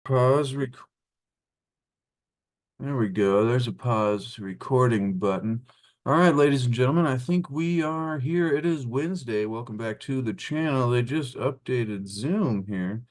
Pause. There we go. There's a pause recording button. All right, ladies and gentlemen, I think we are here. It is Wednesday. Welcome back to the channel. They just updated Zoom here,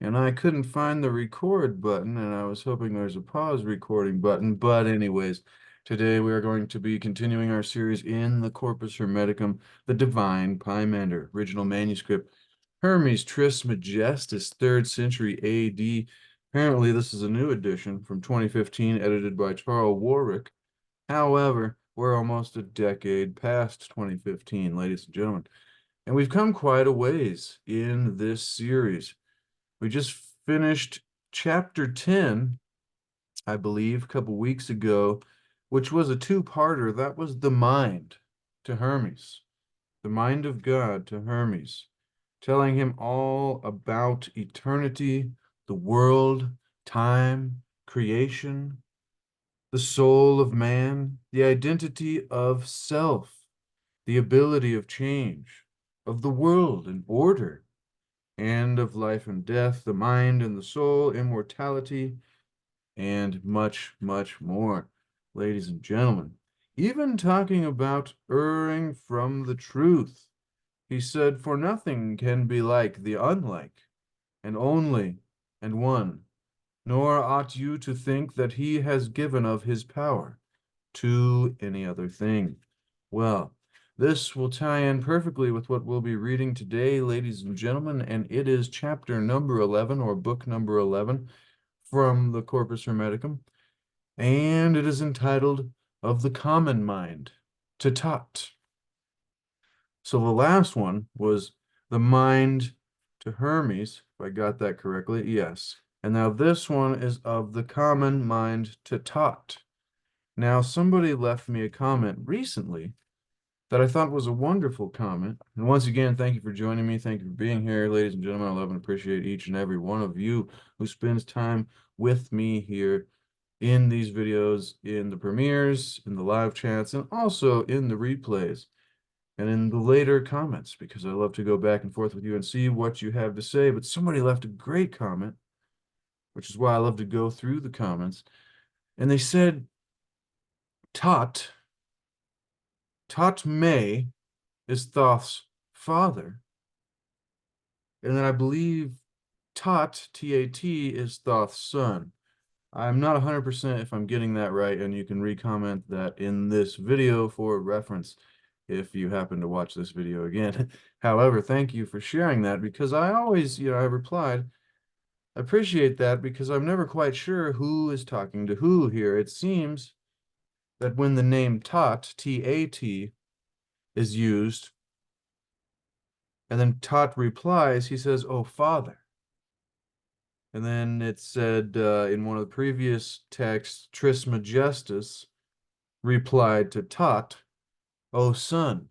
and I couldn't find the record button, and I was hoping there's a pause recording button. But anyways, today we are going to be continuing our series in the Corpus Hermeticum, the Divine Pymander, original manuscript, Hermes Trismegistus, 3rd century AD. Apparently, this is a new edition from 2015, edited by Tarl Warwick. However, we're almost a decade past 2015, ladies and gentlemen, and we've come quite a ways in this series. We just finished chapter 10, I believe, a couple weeks ago, which was a two-parter. That was the mind to Hermes, the mind of God to Hermes, telling him all about eternity, the world, time, creation, the soul of man, the identity of self, the ability of change, of the world and order, and of life and death, the mind and the soul, immortality, and much, much more, ladies and gentlemen. Even talking about erring from the truth. He said, "For nothing can be like the unlike, and only, and one, nor ought you to think that he has given of his power to any other thing." Well, this will tie in perfectly with what we'll be reading today, ladies and gentlemen, and it is chapter number 11, or book number 11, from the Corpus Hermeticum, and it is entitled Of the Common Mind to Thoth. So the last one was the mind to Hermes, if I got that correctly, yes. And now this one is of the common mind to Thoth. Now somebody left me a comment recently that I thought was a wonderful comment. And once again, thank you for joining me. Thank you for being here, ladies and gentlemen. I love and appreciate each and every one of you who spends time with me here in these videos, in the premieres, in the live chats, and also in the replays and in the later comments, because I love to go back and forth with you and see what you have to say. But somebody left a great comment, which is why I love to go through the comments. And they said, Thoth May is Thoth's father. And then I believe Tot, T-A-T, is Thoth's son. I'm not 100% if I'm getting that right, and you can re-comment that in this video for reference if you happen to watch this video again. However, thank you for sharing that, because I always, I replied, I appreciate that, because I'm never quite sure who is talking to who here. It seems that when the name Tot, T-A-T, is used, and then Tot replies, he says, "Oh, Father." And then it said in one of the previous texts, Trismegistus replied to Tot, "Oh, son."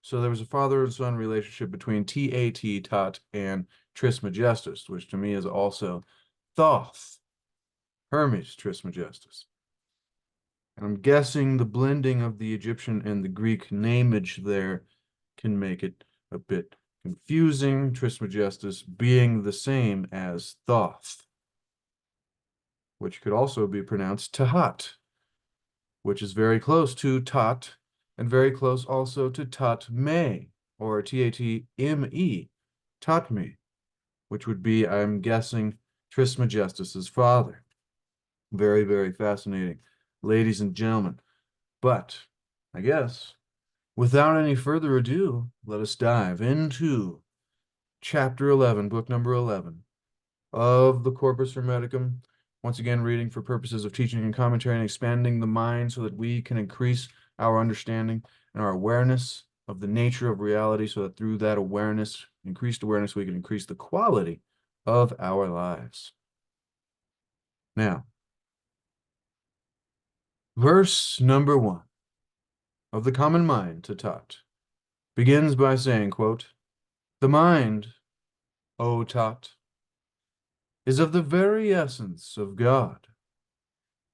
So there was a father and son relationship between T-A-T, Tot, and Trismegistus, which to me is also Thoth, Hermes Trismegistus. And I'm guessing the blending of the Egyptian and the Greek nameage there can make it a bit confusing, Trismegistus being the same as Thoth, which could also be pronounced Tahat, which is very close to Tot, and very close also to Tatme, or T-A-T-M-E, Tatme, which would be, I'm guessing, Trismegistus's father. Very, very fascinating, ladies and gentlemen. But I guess, without any further ado, let us dive into chapter 11, book number 11 of the Corpus Hermeticum. Once again, reading for purposes of teaching and commentary and expanding the mind so that we can increase our understanding and our awareness of the nature of reality, so that through that awareness, increased awareness, we can increase the quality of our lives. Now, verse number 1 of the common mind to Tot begins by saying, quote, "The mind, O Tot, is of the very essence of God,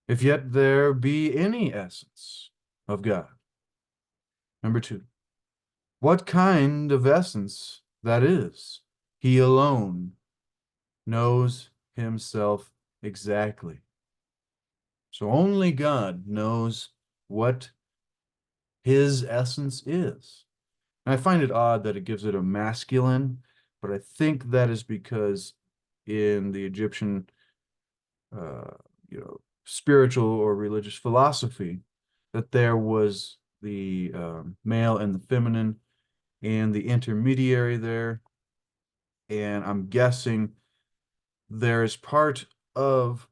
if yet there be any essence of God." Number 2, what kind of essence that is, he alone knows himself exactly. So only God knows what his essence is. And I find it odd that it gives it a masculine, but I think that is because in the Egyptian, uh, spiritual or religious philosophy, that there was the male and the feminine and the intermediary there. And I'm guessing there's part of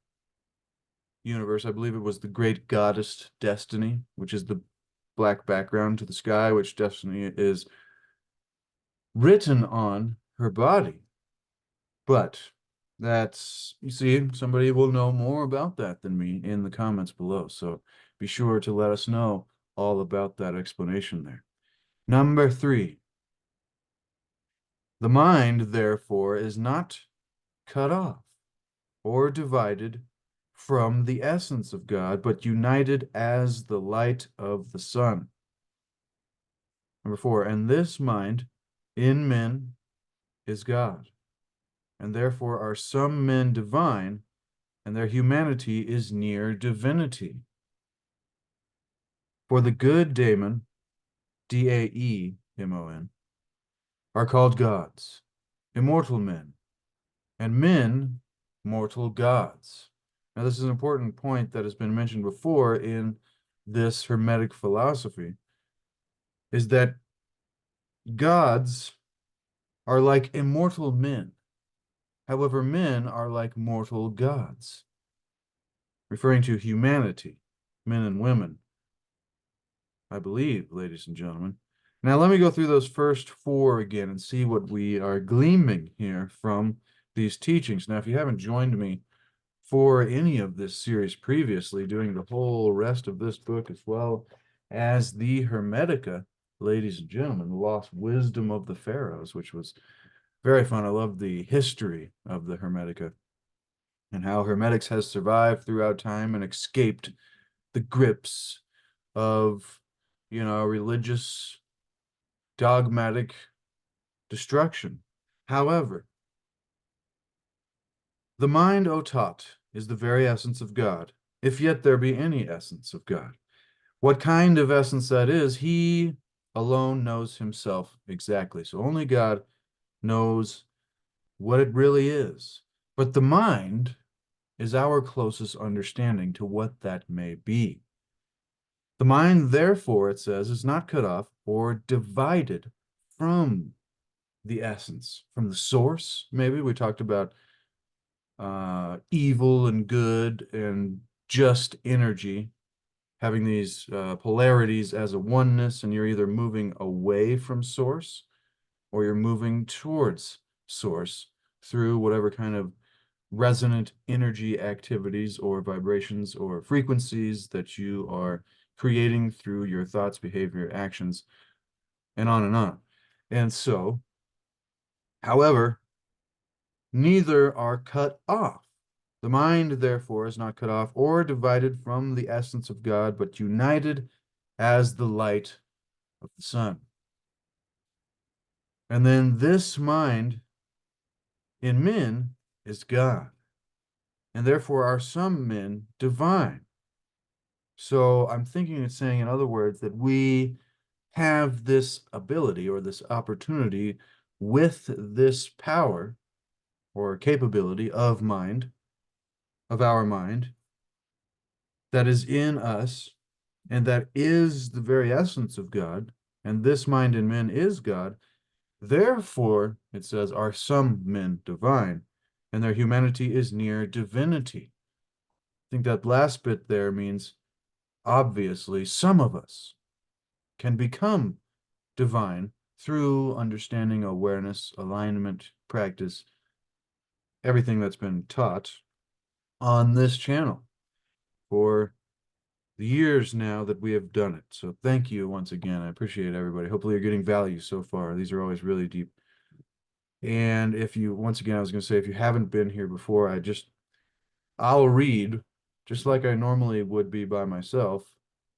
universe, I believe it was the great goddess Destiny, which is the black background to the sky, which Destiny is written on her body. But that's, you see, somebody will know more about that than me in the comments below. So be sure to let us know all about that explanation there. Number 3, the mind, therefore, is not cut off or divided from the essence of God, but united as the light of the sun. Number 4, and this mind in men is God, and therefore are some men divine, and their humanity is near divinity. For the good daemon, Daemon, are called gods, immortal men, and men mortal gods. Now, this is an important point that has been mentioned before in this Hermetic philosophy, is that gods are like immortal men. However, men are like mortal gods, referring to humanity, men and women, I believe, ladies and gentlemen. Now, let me go through those first 4 again and see what we are gleaming here from these teachings. Now, if you haven't joined me for any of this series previously, doing the whole rest of this book as well as the Hermetica, ladies and gentlemen, the lost wisdom of the pharaohs, which was very fun. I love the history of the Hermetica and how Hermetics has survived throughout time and escaped the grips of, religious, dogmatic destruction. However, the mind, O Tot, is the very essence of God, if yet there be any essence of God. What kind of essence that is, he alone knows himself exactly. So only God knows what it really is. But the mind is our closest understanding to what that may be. The mind, therefore, it says, is not cut off or divided from the essence, from the source. Maybe we talked about evil and good and just energy, having these polarities as a oneness, and you're either moving away from source or you're moving towards source through whatever kind of resonant energy activities or vibrations or frequencies that you are creating through your thoughts, behavior, actions, and on and on. And so, however, neither are cut off. The mind, therefore, is not cut off or divided from the essence of God, but united as the light of the sun. And then this mind in men is God, and therefore are some men divine. So I'm thinking it's saying, in other words, that we have this ability or this opportunity with this power or capability of mind, of our mind, that is in us, and that is the very essence of God, and this mind in men is God. Therefore, it says, are some men divine, and their humanity is near divinity. I think that last bit there means, obviously, some of us can become divine through understanding, awareness, alignment, practice, everything that's been taught on this channel for the years now that we have done it. So thank you once again. I appreciate everybody. Hopefully you're getting value so far. These are always really deep. And if you, once again, I was going to say, if you haven't been here before, I'll read just like I normally would be by myself,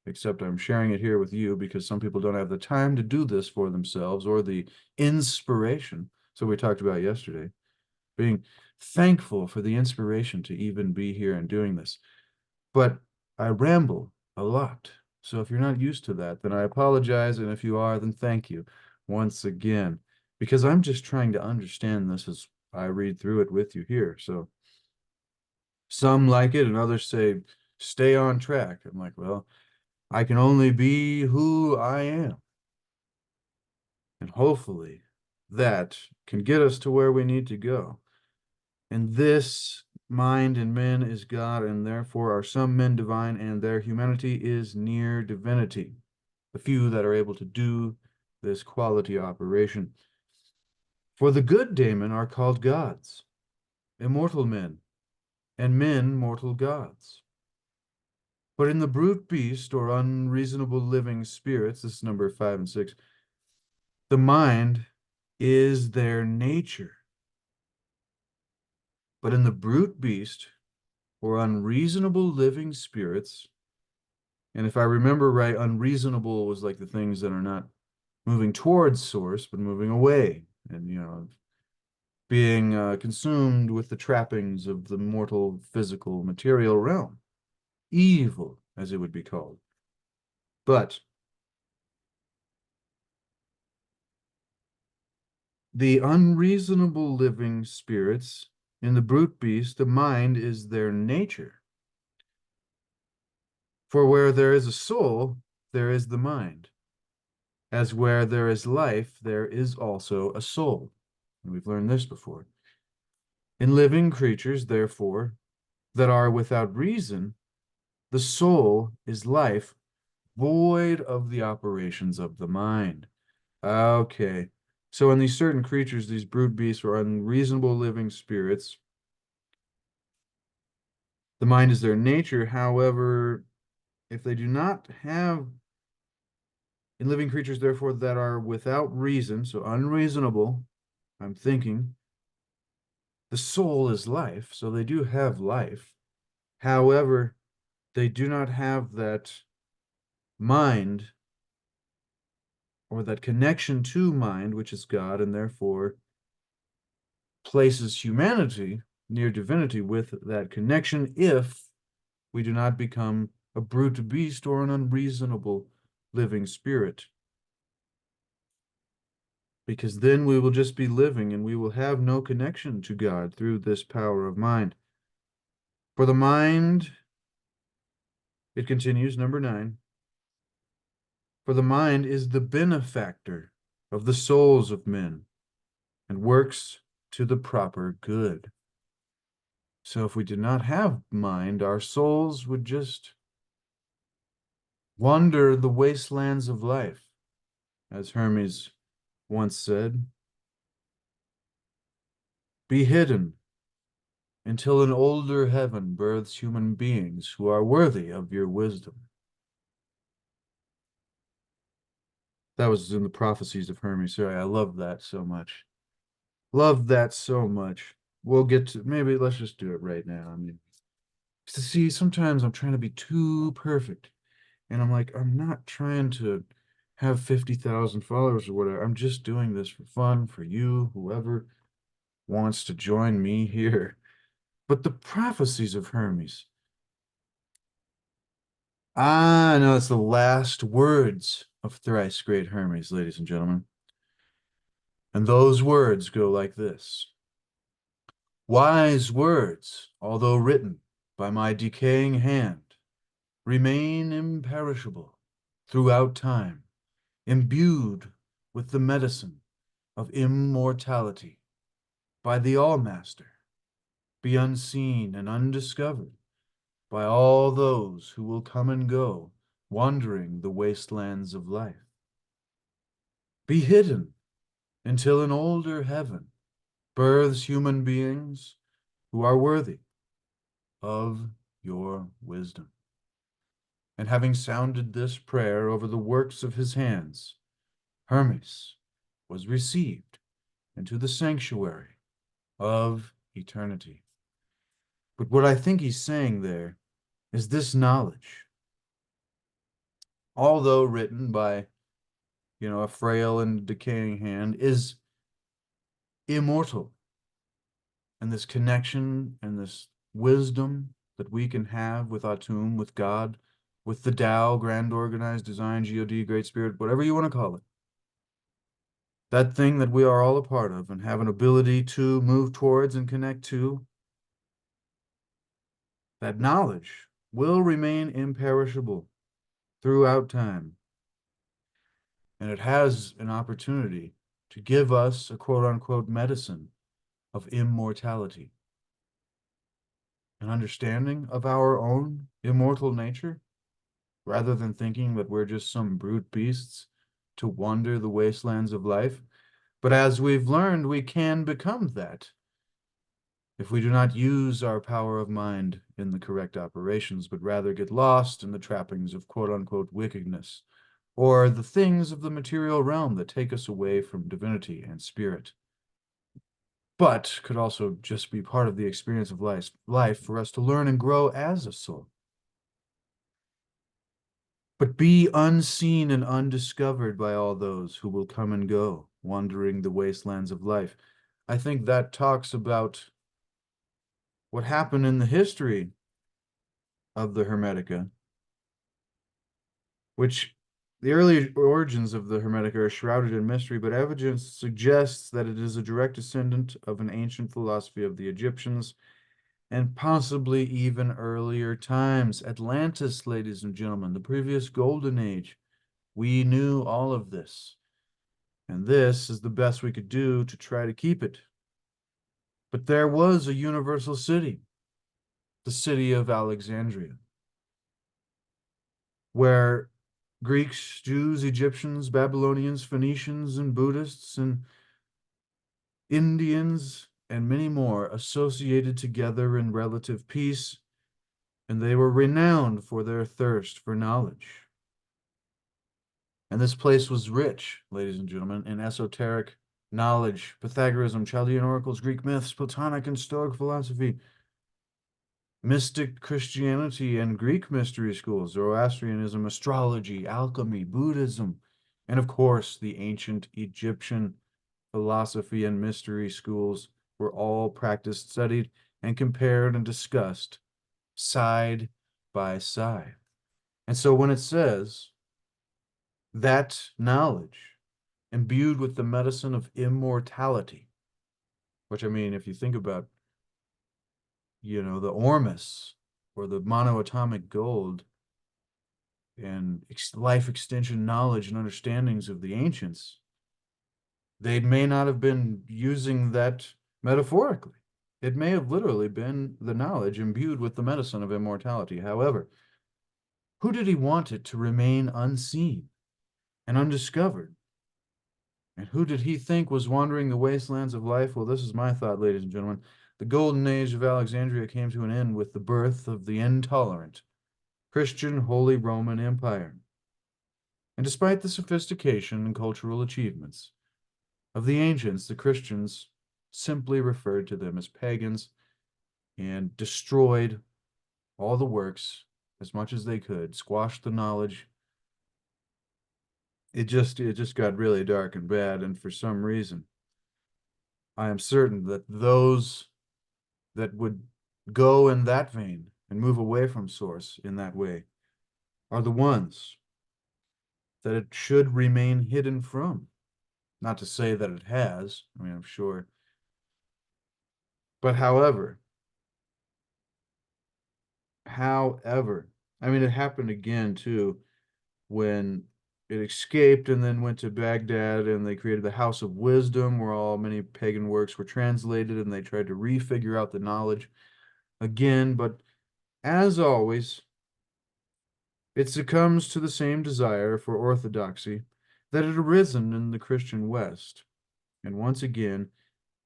except I'm sharing it here with you because some people don't have the time to do this for themselves or the inspiration. So we talked about yesterday, being thankful for the inspiration to even be here and doing this. But I ramble a lot. So if you're not used to that, then I apologize. And if you are, then thank you once again, because I'm just trying to understand this as I read through it with you here. So some like it and others say, stay on track. I'm like, well, I can only be who I am. And hopefully that can get us to where we need to go. And this mind in men is God, and therefore are some men divine, and their humanity is near divinity. The few that are able to do this quality operation. For the good daemon are called gods, immortal men, and men mortal gods. But in the brute beast or unreasonable living spirits, this is number 5 and 6, the mind is their nature. But in the brute beast or unreasonable living spirits, and if I remember right, unreasonable was like the things that are not moving towards source, but moving away, and being consumed with the trappings of the mortal physical material realm, evil, as it would be called. But the unreasonable living spirits in the brute beast, the mind is their nature. For where there is a soul, there is the mind. As where there is life, there is also a soul. And we've learned this before. In living creatures, therefore, that are without reason, the soul is life, void of the operations of the mind. Okay. So in these certain creatures, these brute beasts or unreasonable living spirits, the mind is their nature. However, if they do not have, in living creatures, therefore, that are without reason, so unreasonable, I'm thinking, the soul is life, so they do have life. However, they do not have that mind or that connection to mind, which is God, and therefore places humanity near divinity with that connection if we do not become a brute beast or an unreasonable living spirit. Because then we will just be living and we will have no connection to God through this power of mind. For the mind, it continues, number 9, for the mind is the benefactor of the souls of men and works to the proper good. So if we did not have mind, our souls would just wander the wastelands of life, as Hermes once said, be hidden until an older heaven births human beings who are worthy of your wisdom. That was in the prophecies of Hermes. Sorry, I love that so much. Love that so much. We'll get to, maybe let's just do it right now. I mean, to see, sometimes I'm trying to be too perfect. And I'm like, I'm not trying to have 50,000 followers or whatever. I'm just doing this for fun, for you, whoever wants to join me here. But the prophecies of Hermes. Ah, no, it's the last words of thrice great Hermes, ladies and gentlemen. And those words go like this. Wise words, although written by my decaying hand, remain imperishable throughout time, imbued with the medicine of immortality by the All-Master, be unseen and undiscovered by all those who will come and go, wandering the wastelands of life. Be hidden until an older heaven births human beings who are worthy of your wisdom. And having sounded this prayer over the works of his hands, Hermes was received into the sanctuary of eternity. But what I think he's saying there is this knowledge, although written by, a frail and decaying hand, is immortal. and this connection and this wisdom that we can have with Atum, with God, with the Tao, grand organized design, God, Great Spirit, whatever you want to call it. That thing that we are all a part of and have an ability to move towards and connect to, that knowledge will remain imperishable throughout time. And it has an opportunity to give us a quote unquote medicine of immortality, an understanding of our own immortal nature, rather than thinking that we're just some brute beasts to wander the wastelands of life. But as we've learned, we can become that if we do not use our power of mind in the correct operations, but rather get lost in the trappings of quote unquote wickedness, or the things of the material realm that take us away from divinity and spirit, but could also just be part of the experience of life for us to learn and grow as a soul. But be unseen and undiscovered by all those who will come and go, wandering the wastelands of life. I think that talks about what happened in the history of the Hermetica, which the early origins of the Hermetica are shrouded in mystery, but evidence suggests that it is a direct descendant of an ancient philosophy of the Egyptians and possibly even earlier times. Atlantis, ladies and gentlemen, the previous golden age. We knew all of this, and this is the best we could do to try to keep it. But there was a universal city, the city of Alexandria, where Greeks, Jews, Egyptians, Babylonians, Phoenicians, and Buddhists, and Indians, and many more associated together in relative peace, and they were renowned for their thirst for knowledge. And this place was rich, ladies and gentlemen, in esoteric knowledge, Pythagoreanism, Chaldean oracles, Greek myths, Platonic and Stoic philosophy, mystic Christianity and Greek mystery schools, Zoroastrianism, astrology, alchemy, Buddhism, and of course, the ancient Egyptian philosophy and mystery schools were all practiced, studied, and compared and discussed side by side. And so when it says that knowledge imbued with the medicine of immortality, which I mean, if you think about, the Ormus or the monoatomic gold and life extension knowledge and understandings of the ancients, they may not have been using that metaphorically. It may have literally been the knowledge imbued with the medicine of immortality. However, who did he want it to remain unseen and undiscovered? And who did he think was wandering the wastelands of life? Well, this is my thought, ladies and gentlemen. The golden age of Alexandria came to an end with the birth of the intolerant Christian Holy Roman Empire. And despite the sophistication and cultural achievements of the ancients, the Christians simply referred to them as pagans and destroyed all the works as much as they could, squashed the knowledge. It just got really dark and bad, and for some reason, I am certain that those that would go in that vein and move away from source in that way are the ones that it should remain hidden from. Not to say that it has, I mean, I'm sure. But however, I mean, it happened again too when it escaped and then went to Baghdad and they created the House of Wisdom where all many pagan works were translated and they tried to refigure out the knowledge again. But as always, it succumbs to the same desire for orthodoxy that had arisen in the Christian West, and once again,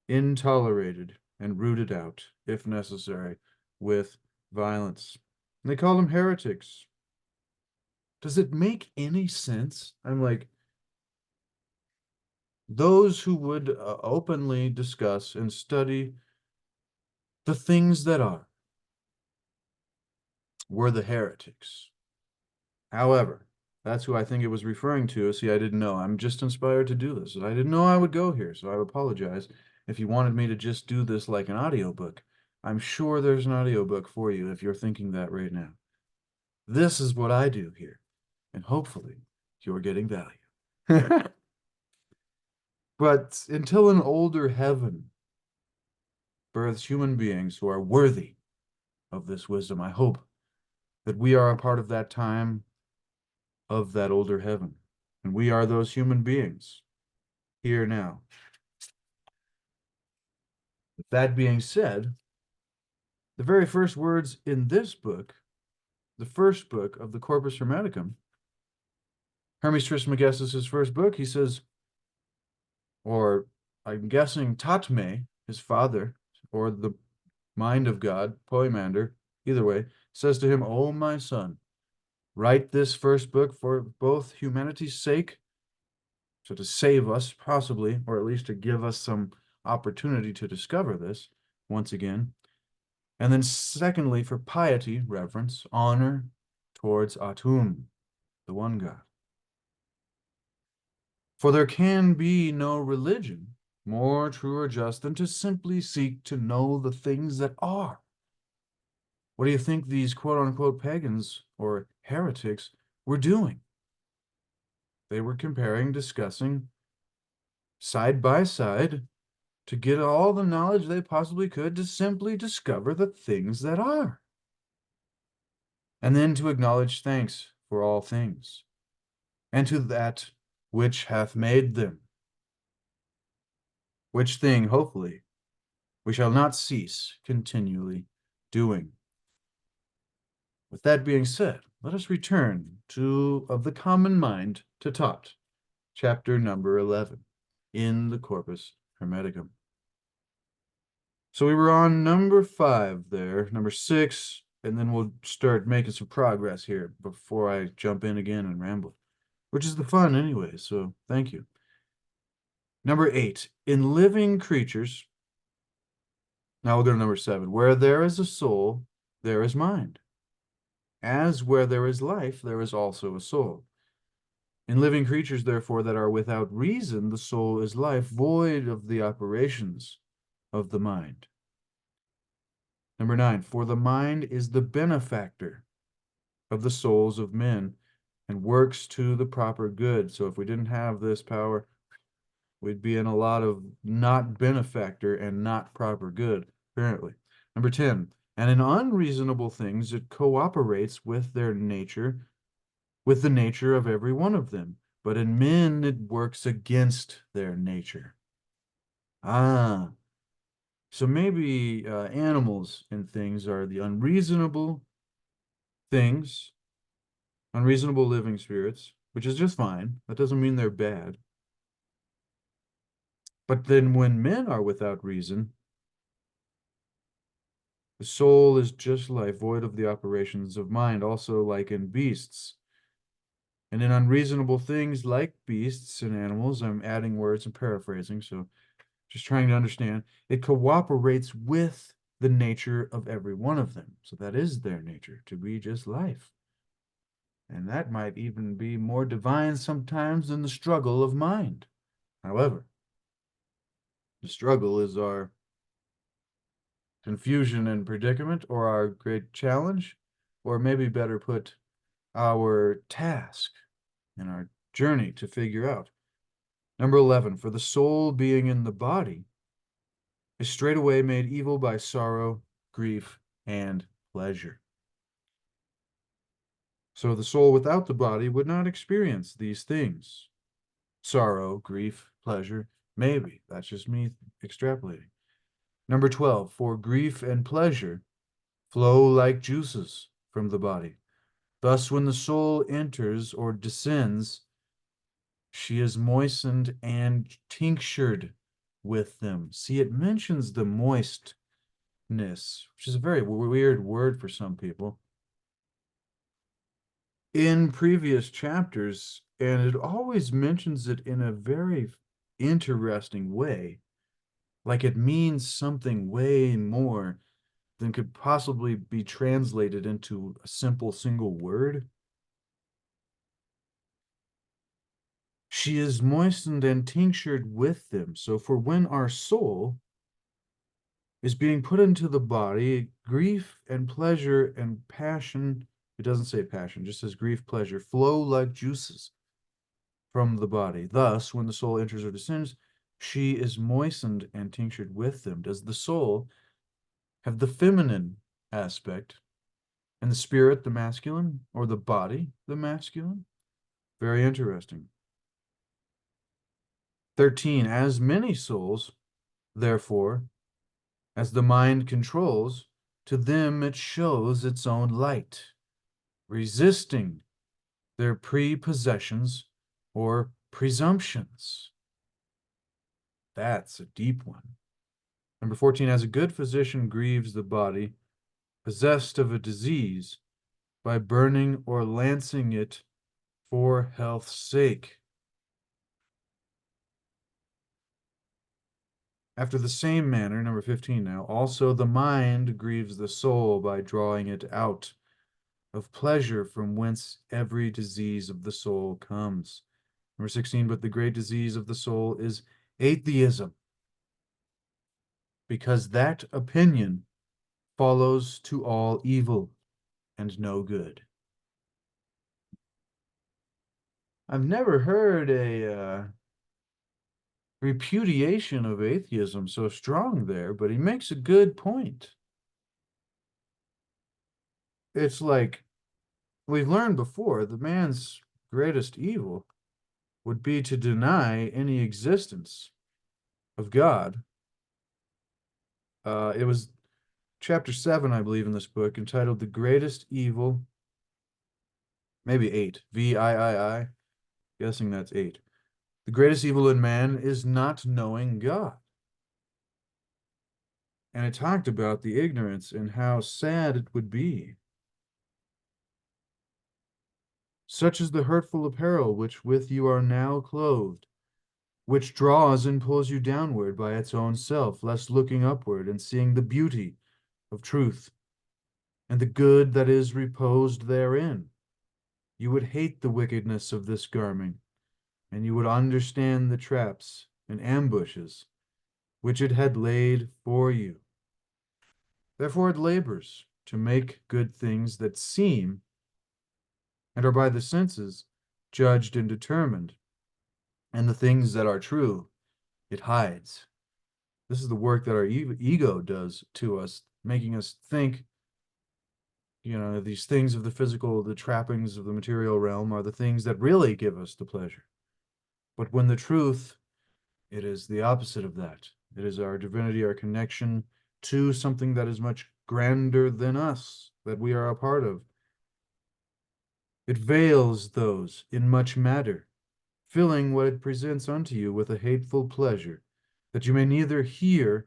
intolerated and rooted out, if necessary, with violence. And they call them heretics. Does it make any sense? I'm like, those who would openly discuss and study the things that are were the heretics. However, that's who I think it was referring to. See, I didn't know. I'm just inspired to do this. I didn't know I would go here, so I apologize. if you wanted me to just do this like an audiobook, I'm sure there's an audiobook for you if you're thinking that right now. This is what I do here, and hopefully you're getting value. But until an older heaven births human beings who are worthy of this wisdom, I hope that we are a part of that time of that older heaven. And we are those human beings here now. With that being said, the very first words in this book, the first book of the Corpus Hermeticum, Hermes Trismegistus' first book, he says, or I'm guessing Tatme, his father, or the mind of God, Pymander, either way, says to him, "O my son, write this first book for both humanity's sake, so to save us, possibly, or at least to give us some opportunity to discover this once again. And then secondly, for piety, reverence, honor towards Atum, the one God. For there can be no religion more true or just than to simply seek to know the things that are." What do you think these quote-unquote pagans or heretics were doing? They were comparing, discussing, side by side, to get all the knowledge they possibly could to simply discover the things that are. And then to acknowledge thanks for all things, and to that which hath made them. Which thing, hopefully, we shall not cease continually doing. With that being said, let us return to Of the Common Mind to Thoth, chapter number 11, in the Corpus Hermeticum. So we were on number 5 there, number 6, and then we'll start making some progress here before I jump in again and ramble, which is the fun anyway, so thank you. Number 8, in living creatures. Now we'll go to number 7. Where there is a soul, there is mind. As where there is life, there is also a soul. In living creatures, therefore, that are without reason, the soul is life, void of the operations of the mind. Number 9, for the mind is the benefactor of the souls of men and works to the proper good. So if we didn't have this power, we'd be in a lot of not benefactor and not proper good, apparently. Number 10, and in unreasonable things, it cooperates with their nature, with the nature of every one of them. But in men, it works against their nature. So maybe animals and things are the unreasonable things, unreasonable living spirits, which is just fine. That doesn't mean they're bad. But then when men are without reason, the soul is just life, void of the operations of mind, also like in beasts. And in unreasonable things like beasts and animals, I'm adding words and paraphrasing, so just trying to understand, it cooperates with the nature of every one of them. So that is their nature, to be just life. And that might even be more divine sometimes than the struggle of mind. However, the struggle is our confusion and predicament, or our great challenge, or maybe better put, our task and our journey to figure out. Number 11, for the soul being in the body is straightway made evil by sorrow, grief, and pleasure. So the soul without the body would not experience these things. Sorrow, grief, pleasure, maybe. That's just me extrapolating. Number 12, for grief and pleasure flow like juices from the body. Thus, when the soul enters or descends, she is moistened and tinctured with them. See, it mentions the moistness, which is a very weird word for some people, in previous chapters, and it always mentions it in a very interesting way. Like it means something way more than could possibly be translated into a simple single word. she is moistened and tinctured with them. So for when our soul is being put into the body, grief and pleasure and passion, it doesn't say passion, just says grief, pleasure, flow like juices from the body. Thus, when the soul enters or descends, she is moistened and tinctured with them. Does the soul have the feminine aspect and the spirit the masculine, or the body the masculine? Very interesting. 13, as many souls, therefore, as the mind controls, to them it shows its own light, resisting their prepossessions or presumptions. That's a deep one. Number 14, as a good physician grieves the body possessed of a disease by burning or lancing it for health's sake. After the same manner, number 15 now, also the mind grieves the soul by drawing it out of pleasure from whence every disease of the soul comes. Number 16, but the great disease of the soul is atheism, because that opinion follows to all evil and no good. I've never heard a repudiation of atheism so strong there, but he makes a good point. It's like we've learned before, the man's greatest evil would be to deny any existence of God. It was chapter 7, I believe, in this book, entitled The Greatest Evil, maybe 8, VIII, guessing that's 8. The greatest evil in man is not knowing God. And it talked about the ignorance and how sad it would be. Such is the hurtful apparel which with you are now clothed, which draws and pulls you downward by its own self, lest looking upward and seeing the beauty of truth and the good that is reposed therein, you would hate the wickedness of this garment, and you would understand the traps and ambushes which it had laid for you. Therefore it labors to make good things that seem and are by the senses judged and determined, and the things that are true it hides. This is the work that our ego does to us, making us think, these things of the physical, the trappings of the material realm are the things that really give us the pleasure. But when the truth, it is the opposite of that. It is our divinity, our connection to something that is much grander than us, that we are a part of. It veils those in much matter, filling what it presents unto you with a hateful pleasure, that you may neither hear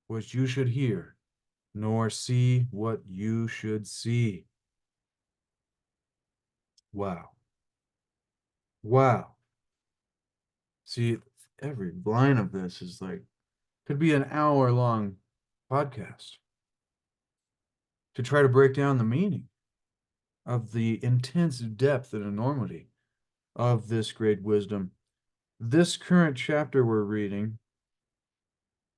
what you should hear, nor see what you should see. Wow. Wow. See, every line of this is like, could be an hour-long podcast to try to break down the meaning of the intense depth and enormity of this great wisdom. This current chapter we're reading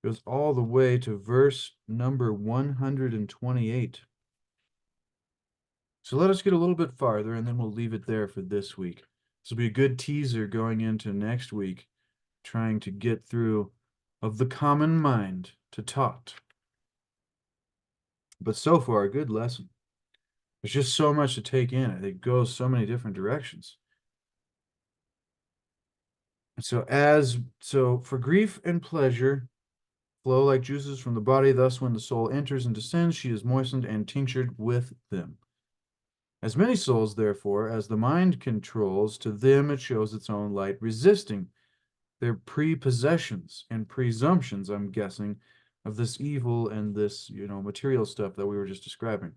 goes all the way to verse number 128. So let us get a little bit farther, and then we'll leave it there for this week. This will be a good teaser going into next week, trying to get through of the common mind to Thoth. But so far, a good lesson. There's just so much to take in. It goes so many different directions. So for grief and pleasure flow like juices from the body, thus when the soul enters and descends, she is moistened and tinctured with them. As many souls, therefore, as the mind controls, to them it shows its own light, resisting their prepossessions and presumptions, I'm guessing, of this evil and this, material stuff that we were just describing.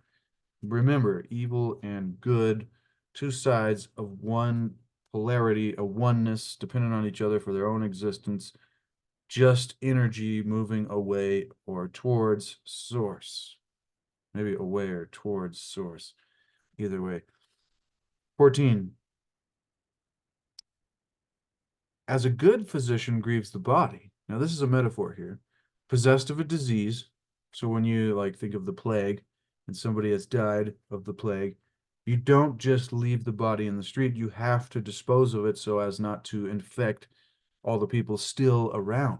Remember, evil and good, two sides of one polarity, a oneness, dependent on each other for their own existence, just energy moving away or towards source. Maybe away or towards source. Either way. 14. as a good physician grieves the body. Now, this is a metaphor here. Possessed of a disease. So when you like think of the plague and somebody has died of the plague, you don't just leave the body in the street. You have to dispose of it so as not to infect all the people still around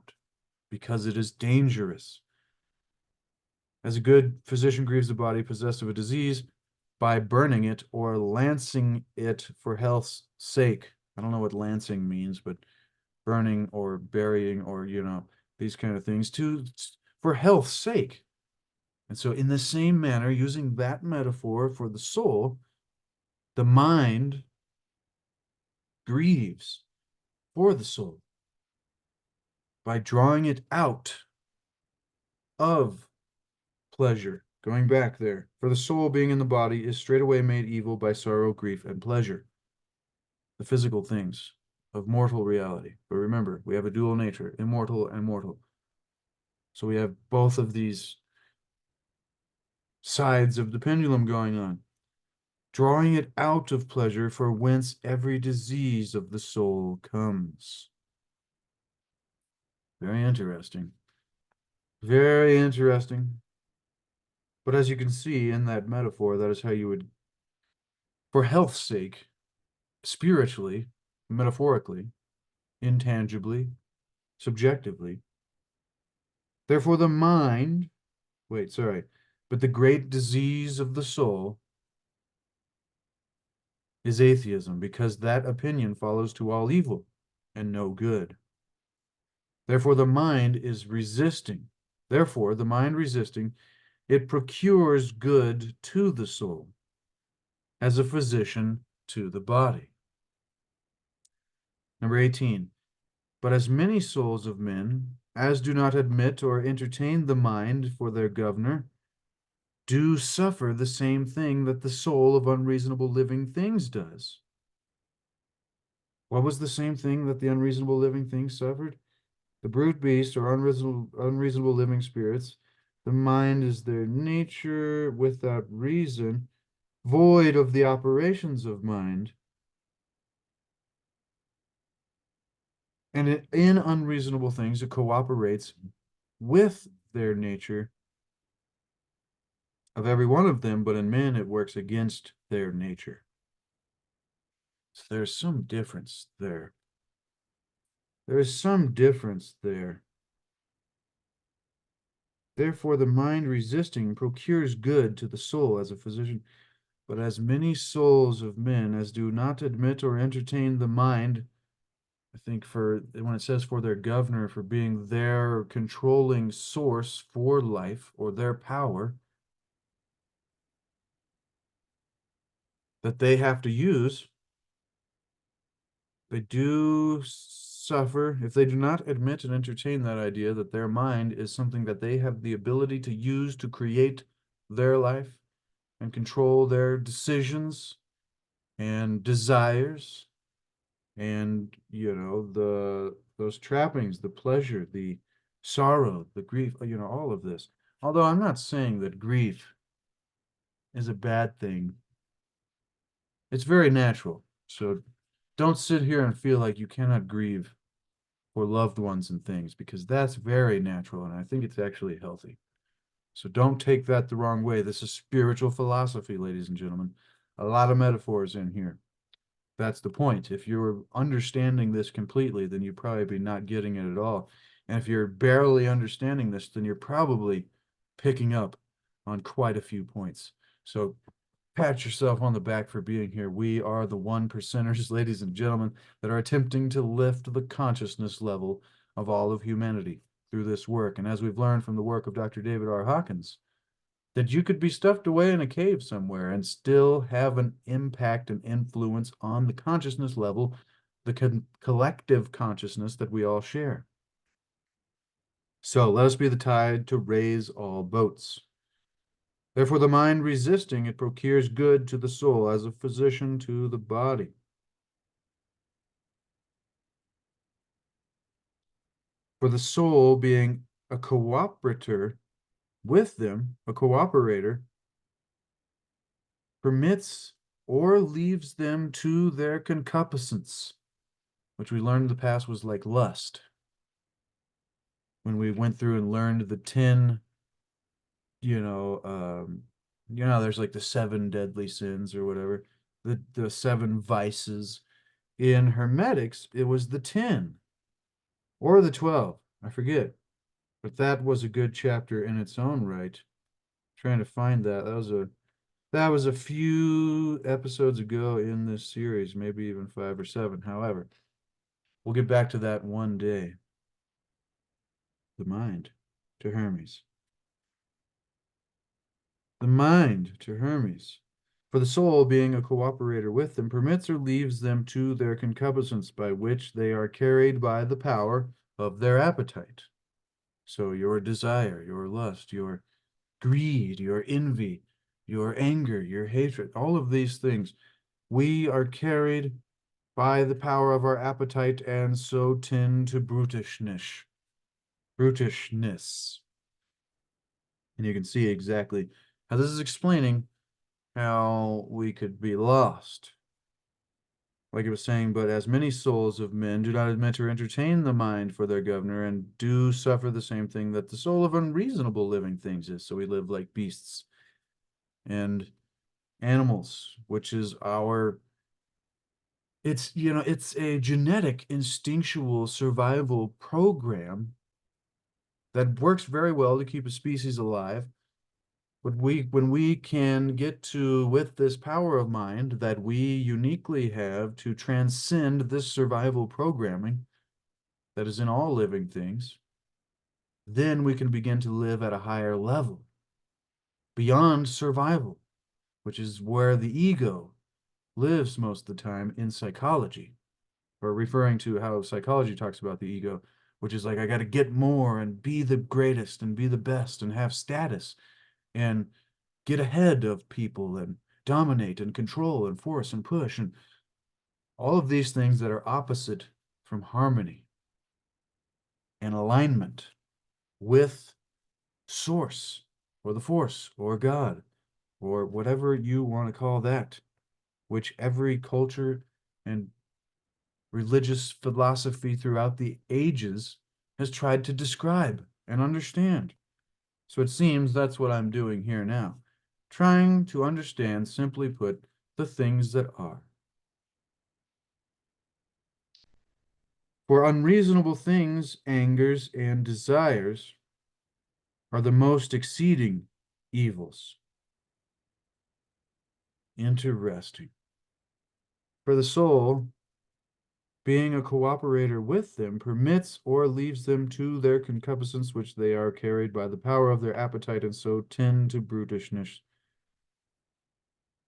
because it is dangerous. As a good physician grieves the body possessed of a disease by burning it or lancing it for health's sake. I don't know what lancing means, but burning or burying or, these kind of things for health's sake. And so in the same manner, using that metaphor for the soul, the mind grieves for the soul by drawing it out of pleasure. Going back there, for the soul being in the body is straightway made evil by sorrow, grief, and pleasure, the physical things of mortal reality. But remember, we have a dual nature, immortal and mortal. So we have both of these sides of the pendulum going on, drawing it out of pleasure, for whence every disease of the soul comes. Very interesting. Very interesting. But as you can see in that metaphor, that is how you would, for health's sake, spiritually, metaphorically, intangibly, subjectively. Therefore, the mind, but the great disease of the soul is atheism, because that opinion follows to all evil and no good. Therefore, the mind is resisting. Therefore, the mind resisting, it procures good to the soul as a physician to the body. Number 18. But as many souls of men as do not admit or entertain the mind for their governor do suffer the same thing that the soul of unreasonable living things does. What was the same thing that the unreasonable living things suffered? The brute beast or unreasonable living spirits, the mind is their nature without reason, void of the operations of mind. And in unreasonable things, it cooperates with their nature of every one of them, but in men it works against their nature. So there's some difference there. There is some difference there. Therefore, the mind resisting procures good to the soul as a physician, but as many souls of men as do not admit or entertain the mind, I think for when it says for their governor, for being their controlling source for life or their power, that they have to use, they do suffer if they do not admit and entertain that idea that their mind is something that they have the ability to use to create their life and control their decisions and desires and those trappings, the pleasure, the sorrow, the grief, all of this. Although I'm not saying that grief is a bad thing. It's very natural. So don't sit here and feel like you cannot grieve for loved ones and things, because that's very natural, and I think it's actually healthy. So don't take that the wrong way. This is spiritual philosophy, ladies and gentlemen. A lot of metaphors in here. That's the point. If you're understanding this completely, then you'd probably be not getting it at all. And if you're barely understanding this, then you're probably picking up on quite a few points. So pat yourself on the back for being here. We are the 1%ers, ladies and gentlemen, that are attempting to lift the consciousness level of all of humanity through this work. And as we've learned from the work of Dr. David R. Hawkins, that you could be stuffed away in a cave somewhere and still have an impact and influence on the consciousness level, the collective consciousness that we all share. So let us be the tide to raise all boats. Therefore, the mind resisting, it procures good to the soul as a physician to the body. For the soul being a cooperator with them, a cooperator, permits or leaves them to their concupiscence. which we learned in the past was like lust. When we went through and learned the 10, you know, there's like the 7 deadly sins or whatever, the 7 vices. In Hermetics, it was the 10 or the 12. I forget. But that was a good chapter in its own right. Trying to find that. That was a few episodes ago in this series, maybe even 5 or 7. However, we'll get back to that one day. The mind to Hermes. The mind to Hermes. For the soul, being a cooperator with them, permits or leaves them to their concupiscence, by which they are carried by the power of their appetite. So your desire, your lust, your greed, your envy, your anger, your hatred, all of these things, we are carried by the power of our appetite and so tend to brutishness. Brutishness. And you can see exactly how this is explaining how we could be lost. Like it was saying, but as many souls of men do not admit or entertain the mind for their governor, and do suffer the same thing that the soul of unreasonable living things is. So we live like beasts and animals, which is it's a genetic, instinctual survival program that works very well to keep a species alive. But when we can get to, with this power of mind that we uniquely have to transcend this survival programming that is in all living things, then we can begin to live at a higher level, beyond survival, which is where the ego lives most of the time in psychology, or referring to how psychology talks about the ego, which is like, I got to get more and be the greatest and be the best and have status and get ahead of people and dominate and control and force and push and all of these things that are opposite from harmony and alignment with source or the force or God or whatever you want to call that, which every culture and religious philosophy throughout the ages has tried to describe and understand. So it seems that's what I'm doing here now, trying to understand, simply put, the things that are. For unreasonable things, angers, and desires are the most exceeding evils. Interesting. For the soul, being a cooperator with them, permits or leaves them to their concupiscence, which they are carried by the power of their appetite, and so tend to brutishness.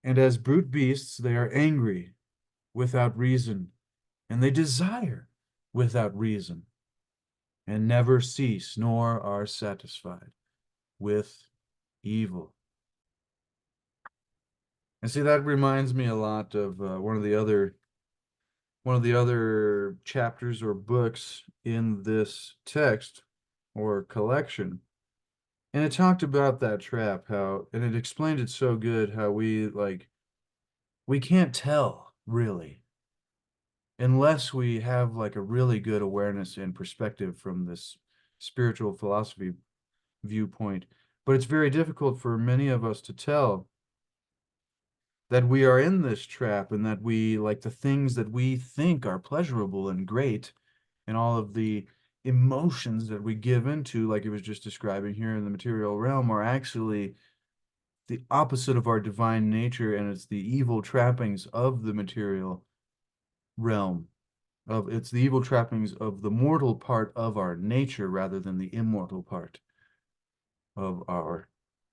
And as brute beasts, they are angry without reason, and they desire without reason, and never cease nor are satisfied with evil. And see, that reminds me a lot of one of the other chapters or books in this text or collection. And it talked about that trap, and it explained it so good, how we can't tell really unless we have like a really good awareness and perspective from this spiritual philosophy viewpoint. But it's very difficult for many of us to tell that we are in this trap, and that we, like, the things that we think are pleasurable and great and all of the emotions that we give into, like it was just describing here in the material realm, are actually the opposite of our divine nature, and it's the evil trappings of the material realm. It's the evil trappings of the mortal part of our nature rather than the immortal part of our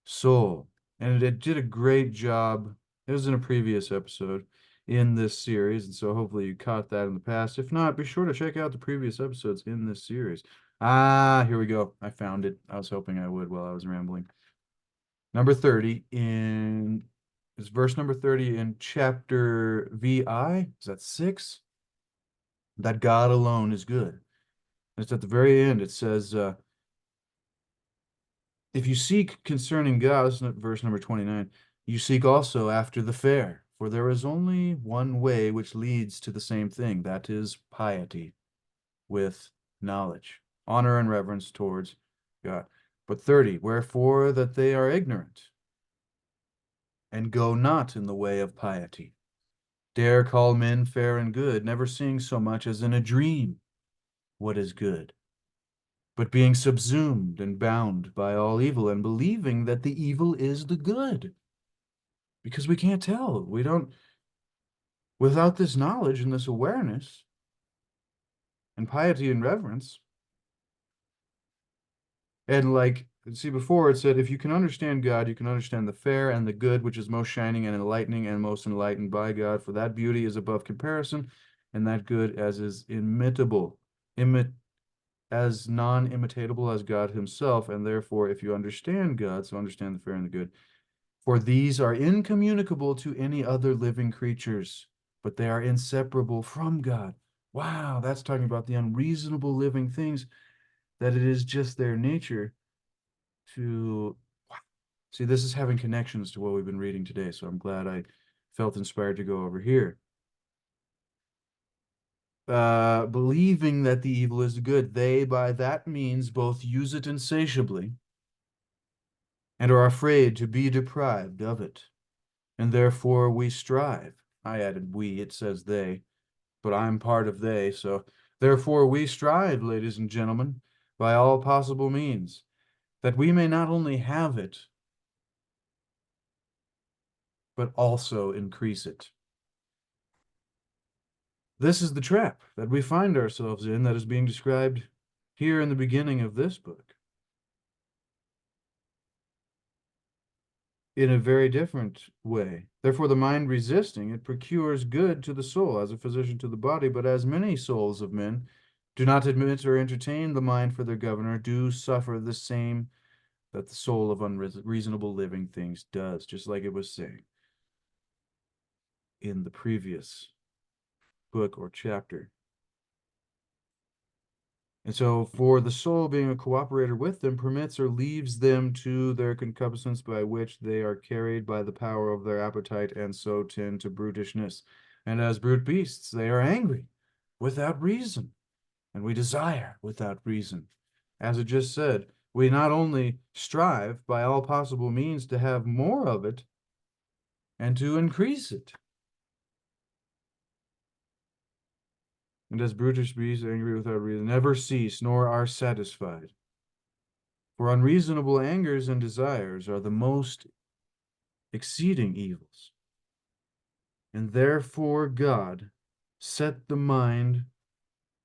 soul. And it did a great job. It was in a previous episode in this series, and so hopefully you caught that in the past. If not, be sure to check out the previous episodes in this series. Here we go. I found it. I was hoping I would while I was rambling. Number 30 in is verse number 30 in chapter VI. Is that 6? That God alone is good. It's at the very end. It says, if you seek concerning God, verse number 29, you seek also after the fair. For there is only one way which leads to the same thing, that is piety with knowledge, honor and reverence towards God. But 30, wherefore that they are ignorant and go not in the way of piety, dare call men fair and good, never seeing so much as in a dream what is good, but being subsumed and bound by all evil and believing that the evil is the good. Because we can't tell. We don't, without this knowledge and this awareness and piety and reverence, and like, see, before it said, if you can understand God, you can understand the fair and the good, which is most shining and enlightening and most enlightened by God, for that beauty is above comparison, and that good as is imitable, as non-imitatable as God himself, and therefore, if you understand God, so understand the fair and the good, for these are incommunicable to any other living creatures, but they are inseparable from God. Wow, that's talking about the unreasonable living things, that it is just their nature to see. This is having connections to what we've been reading today, so I'm glad I felt inspired to go over here. Believing that the evil is good, they by that means both use it insatiably and are afraid to be deprived of it. And therefore we strive. I added we, it says they, but I'm part of they, so therefore we strive, ladies and gentlemen, by all possible means, that we may not only have it, but also increase it. This is the trap that we find ourselves in that is being described here in the beginning of this book, in a very different way. Therefore, the mind resisting it procures good to the soul as a physician to the body, but as many souls of men do not admit or entertain the mind for their governor, do suffer the same that the soul of unreasonable living things does, just like it was saying in the previous book or chapter. And so for the soul being a cooperator with them permits or leaves them to their concupiscence, by which they are carried by the power of their appetite and so tend to brutishness. And as brute beasts, they are angry without reason, and we desire without reason. As it just said, we not only strive by all possible means to have more of it and to increase it. And as brutish beasts, angry without reason, never cease nor are satisfied. For unreasonable angers and desires are the most exceeding evils. And therefore God set the mind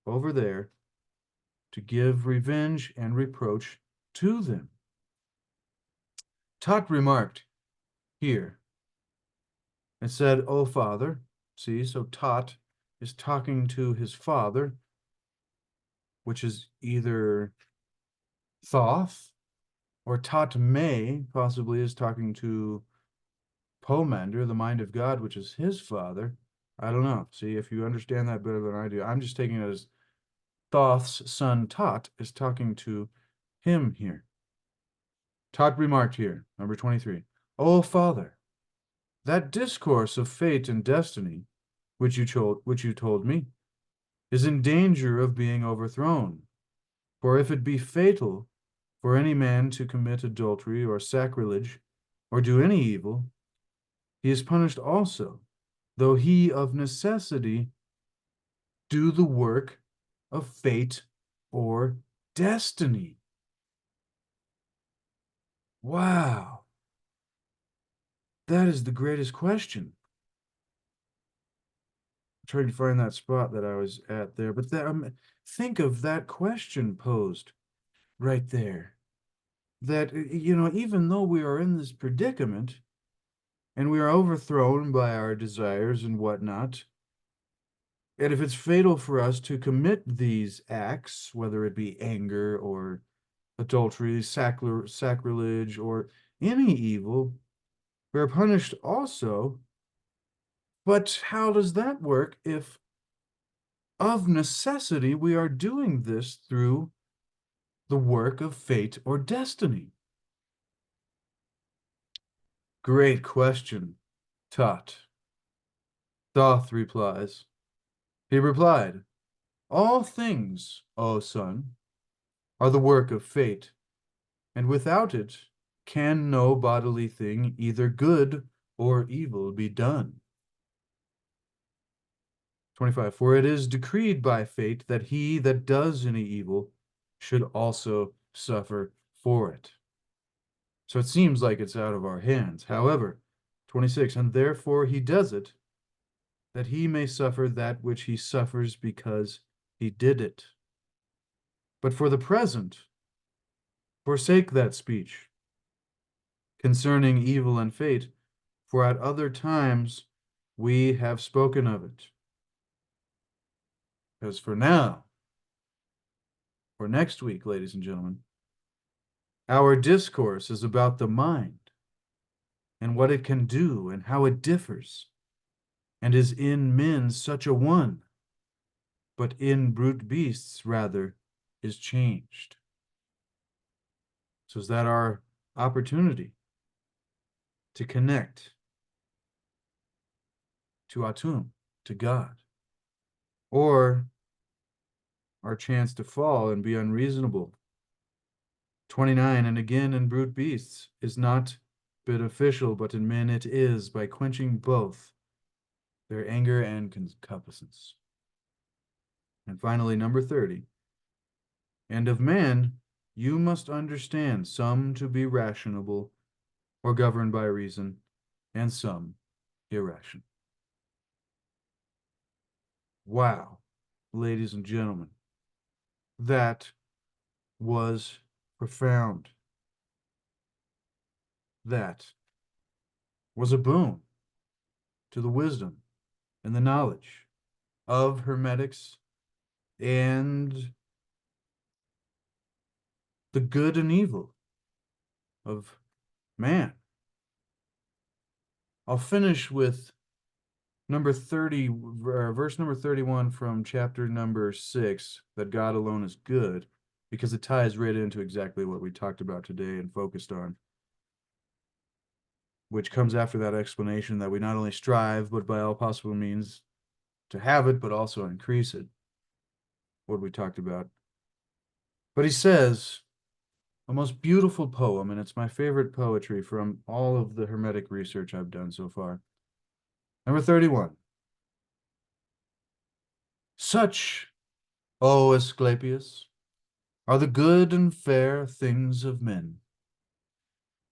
over there to give revenge and reproach to them. Thoth remarked here and said, O Father, see, so Thoth is talking to his father, which is either Thoth or Thoth may possibly is talking to Pymander, the mind of God, which is his father. I don't know. See, if you understand that better than I do, I'm just taking it as Thoth's son Thoth is talking to him here. Thoth remarked here, number 23, O Father, that discourse of fate and destiny, which you told me, is in danger of being overthrown. For if it be fatal for any man to commit adultery or sacrilege, or do any evil, he is punished also, though he of necessity do the work of fate or destiny. Wow. That is the greatest question. I'm trying to find that spot that I was at there, but think of that question posed right there. That, even though we are in this predicament and we are overthrown by our desires and whatnot, and if it's fatal for us to commit these acts, whether it be anger or adultery, sacrilege, or any evil, we're punished also. But how does that work if of necessity we are doing this through the work of fate or destiny? Great question, Thoth. Thoth replies. He replied, all things, O son, are the work of fate, and without it can no bodily thing, either good or evil, be done. 25. For it is decreed by fate that he that does any evil should also suffer for it. So it seems like it's out of our hands. However, 26, and therefore he does it, that he may suffer that which he suffers because he did it. But for the present, forsake that speech concerning evil and fate, for at other times we have spoken of it. Because for now, for next week, ladies and gentlemen, our discourse is about the mind and what it can do and how it differs, and is in men such a one, but in brute beasts rather is changed. So is that our opportunity to connect to Atum, to God, or our chance to fall and be unreasonable? 29, and again in brute beasts is not beneficial, but in men it is, by quenching both their anger and concupiscence. And finally, number 30, and of man you must understand some to be rational or governed by reason, and some irrational. Wow, ladies and gentlemen, that was profound. That was a boon to the wisdom and the knowledge of Hermetics and the good and evil of man. I'll finish with number 30, verse number 31 from chapter number 6, that God alone is good, because it ties right into exactly what we talked about today and focused on, which comes after that explanation that we not only strive, but by all possible means to have it, but also increase it, what we talked about. But he says, a most beautiful poem, and it's my favorite poetry from all of the Hermetic research I've done so far. Number 31. Such, O Asclepius, are the good and fair things of men,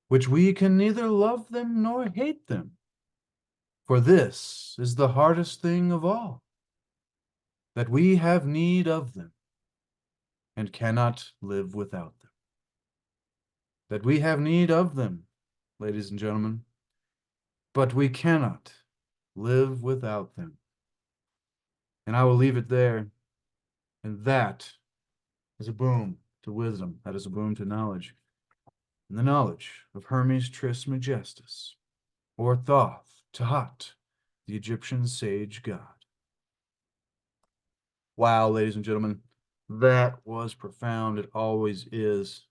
which we can neither love them nor hate them. For this is the hardest thing of all, that we have need of them, and cannot live without them. That we have need of them, ladies and gentlemen, but we cannot live without them. And I will leave it there. And that is a boon to wisdom. That is a boon to knowledge. And the knowledge of Hermes Trismegistus, or Thoth, Tahat, the Egyptian sage god. Wow, ladies and gentlemen, that was profound. It always is.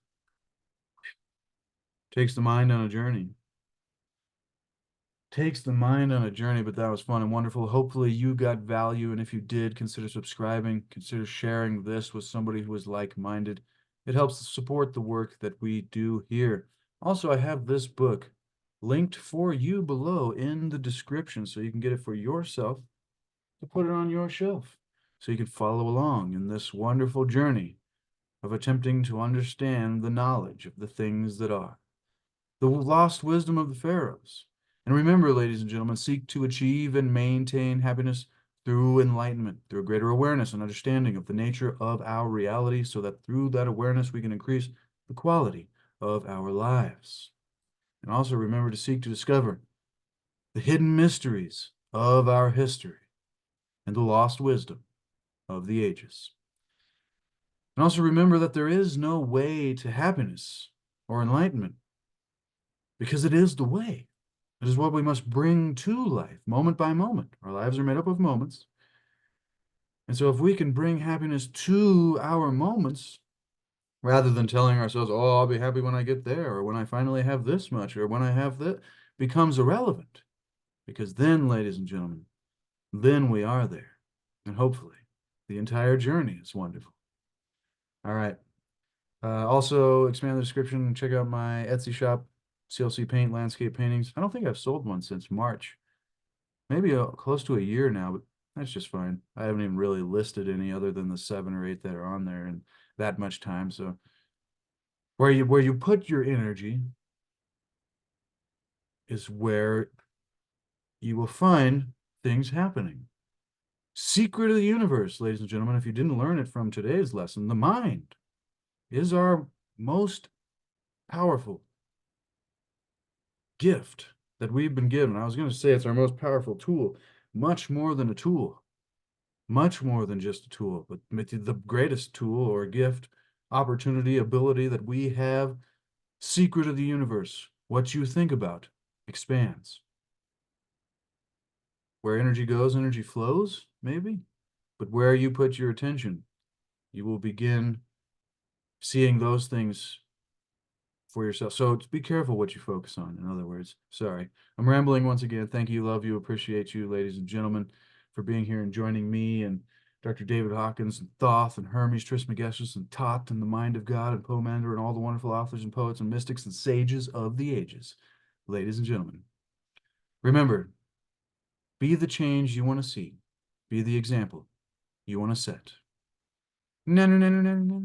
Takes the mind on a journey. Takes the mind on a journey, but that was fun and wonderful. Hopefully you got value, and if you did, consider subscribing, consider sharing this with somebody who is like-minded. It helps support the work that we do here. Also, I have this book linked for you below in the description, so you can get it for yourself to put it on your shelf, so you can follow along in this wonderful journey of attempting to understand the knowledge of the things that are, the lost wisdom of the pharaohs. And remember, ladies and gentlemen, seek to achieve and maintain happiness through enlightenment, through a greater awareness and understanding of the nature of our reality, so that through that awareness we can increase the quality of our lives. And also remember to seek to discover the hidden mysteries of our history and the lost wisdom of the ages. And also remember that there is no way to happiness or enlightenment, because it is the way. It is what we must bring to life, moment by moment. Our lives are made up of moments. And so if we can bring happiness to our moments, rather than telling ourselves, oh, I'll be happy when I get there, or when I finally have this much, or when I have that, becomes irrelevant. Because then, ladies and gentlemen, then we are there. And hopefully the entire journey is wonderful. All right. Also, expand the description. Check out my Etsy shop, CLC Paint Landscape Paintings. I don't think I've sold one since March. Maybe close to a year now, but that's just fine. I haven't even really listed any other than the 7 or 8 that are on there in that much time. So where you put your energy is where you will find things happening. Secret of the universe, ladies and gentlemen, if you didn't learn it from today's lesson, the mind is our most powerful gift that we've been given. I was going to say it's our most powerful tool, much more than a tool, much more than just a tool, but the greatest tool or gift, opportunity, ability that we have. Secret of the universe. What you think about expands. Where energy goes, energy flows, maybe. But where you put your attention, you will begin seeing those things for yourself. So be careful what you focus on, in other words. Sorry. I'm rambling once again. Thank you, love you, appreciate you, ladies and gentlemen, for being here and joining me and Dr. David Hawkins and Thoth and Hermes Trismegistus and Thoth and the Mind of God and Pymander and all the wonderful authors and poets and mystics and sages of the ages. Ladies and gentlemen, remember, be the change you want to see. Be the example you want to set. No, no, no, no, no, no.